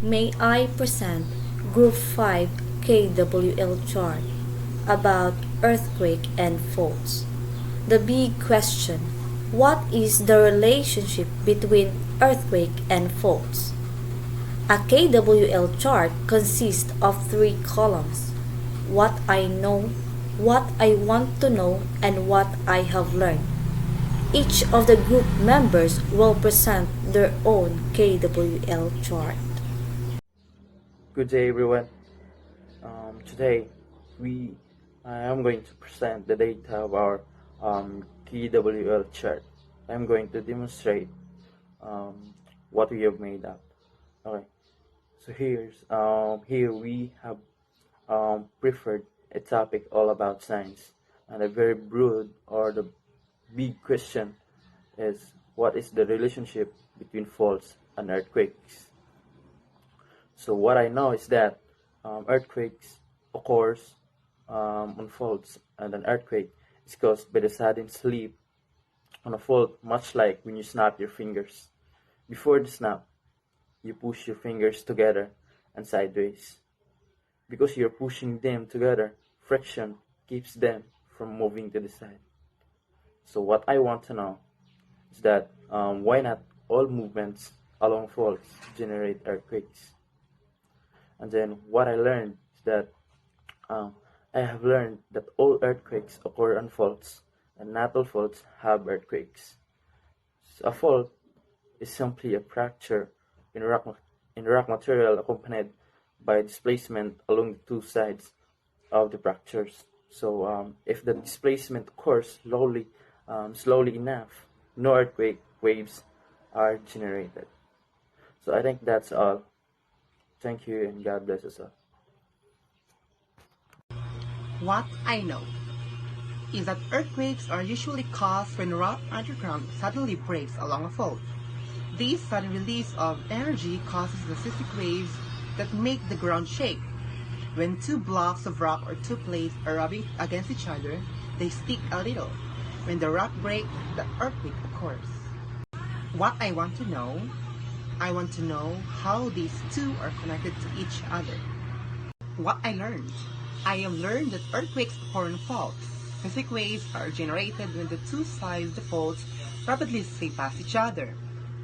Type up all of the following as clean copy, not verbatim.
May I present Group 5 KWL chart about earthquake and faults. The big question: what is the relationship between earthquake and faults? A KWL chart consists of 3 columns: what I know, what I want to know, and what I have learned. Each of the group members will present their own KWL chart. Good day, everyone. Today, I am going to present the data of our KWL chart. I'm going to demonstrate what we have made up. Okay, so here we have preferred a topic all about science, and a very broad or the big question is, what is the relationship between faults and earthquakes? So what I know is that earthquakes occurs on faults, and an earthquake is caused by the sudden slip on a fault, much like when you snap your fingers. Before the snap, you push your fingers together and sideways. Because you're pushing them together, friction keeps them from moving to the side. So what I want to know is that why not all movements along faults generate earthquakes? And then what I learned is that I have learned that all earthquakes occur on faults, and not all faults have earthquakes. So a fault is simply a fracture in rock material accompanied by displacement along the two sides of the fractures. So if the displacement occurs slowly enough, no earthquake waves are generated. So I think that's all. Thank you, and God bless us all. What I know is that earthquakes are usually caused when rock underground suddenly breaks along a fault. This sudden release of energy causes the seismic waves that make the ground shake. When two blocks of rock or two plates are rubbing against each other, they stick a little. When the rock breaks, the earthquake occurs. What I want to know how these two are connected to each other. What I have learned that earthquakes occur on faults. Seismic waves are generated when the two sides of the faults rapidly slip past each other.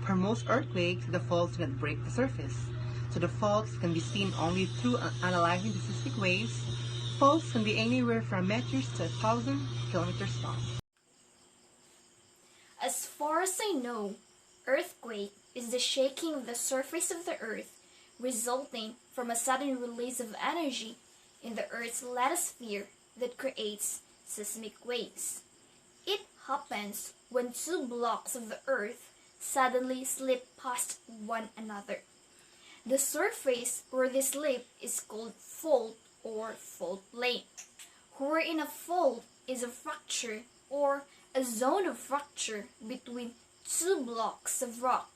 For most earthquakes, the faults do not break the surface, so the faults can be seen only through analyzing the seismic waves. Faults can be anywhere from meters to 1,000 kilometers long. As far as I know, earthquake is the shaking of the surface of the earth resulting from a sudden release of energy in the earth's lithosphere that creates seismic waves. It happens when two blocks of the earth suddenly slip past one another. The surface where they slip is called fault or fault plane. Wherein a fault is a fracture or a zone of fracture between two blocks of rock.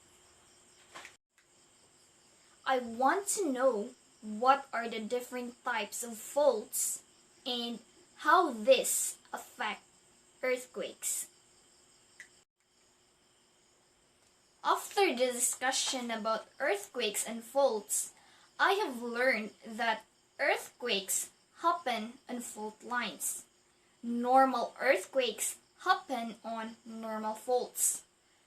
I want to know what are the different types of faults and how this affect earthquakes. After the discussion about earthquakes and faults, I have learned that earthquakes happen on fault lines. Normal earthquakes happen on normal faults.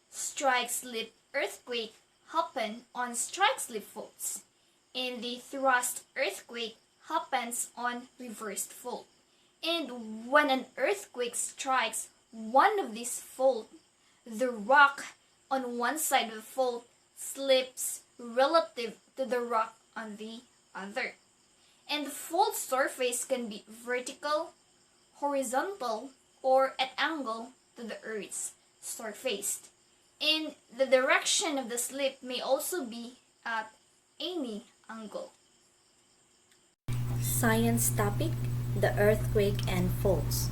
Strike-slip earthquake happen on strike-slip faults, and the thrust earthquake happens on reversed fault. And when an earthquake strikes one of these faults, the rock on one side of the fault slips relative to the rock on the other. And the fault surface can be vertical, horizontal, or at angle to the earth's surface. And the direction of the slip may also be at any angle. Science topic: the earthquake and faults.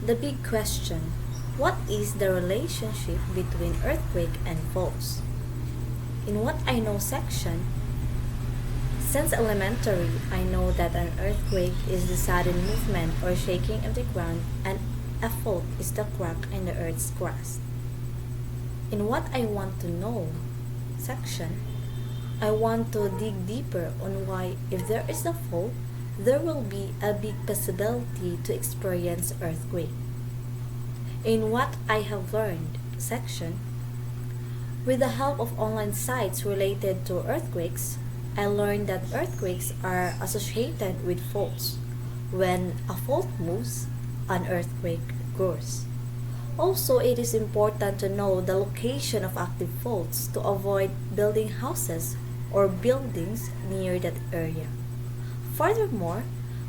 The big question: what is the relationship between earthquake and faults? In what I know section, since elementary, I know that an earthquake is the sudden movement or shaking of the ground, and a fault is the crack in the earth's crust. In what I want to know section, I want to dig deeper on why, if there is a fault, there will be a big possibility to experience earthquake. In What I Have Learned section, with the help of online sites related to earthquakes, I learned that earthquakes are associated with faults. When a fault moves, an earthquake occurs. Also, it is important to know the location of active faults to avoid building houses or buildings near that area. Furthermore,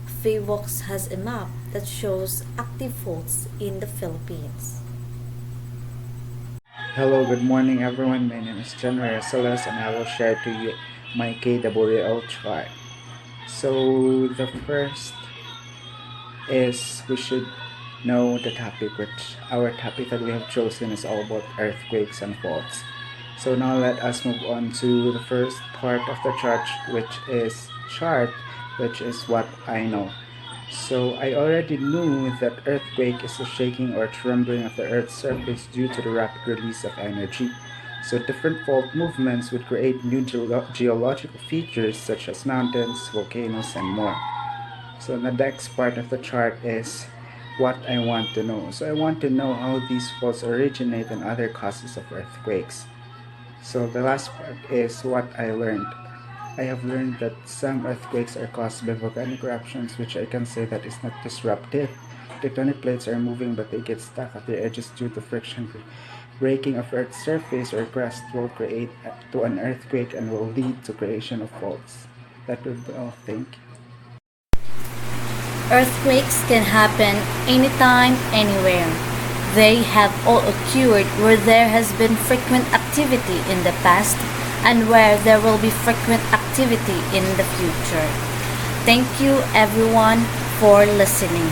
Favox has a map that shows active faults in the Philippines. Hello, good morning everyone. My name is John Reyes and I will share to you my KWL chart. So the first is we should know the topic, which our topic that we have chosen is all about earthquakes and faults. So now let us move on to the first part of the chart, which is what I know. So I already knew that earthquake is the shaking or trembling of the Earth's surface due to the rapid release of energy. So different fault movements would create new geological features such as mountains, volcanoes, and more. So the next part of the chart is what I want to know. So I want to know how these faults originate and other causes of earthquakes. So the last part is what I learned. I have learned that some earthquakes are caused by volcanic eruptions, which I can say that is not disruptive. Tectonic plates are moving, but they get stuck at their edges due to friction. Breaking of Earth's surface or crust will create to an earthquake and will lead to creation of faults. That would be all. Thank you. Earthquakes can happen anytime, anywhere. They have all occurred where there has been frequent activity in the past and where there will be frequent activity in the future. Thank you everyone for listening.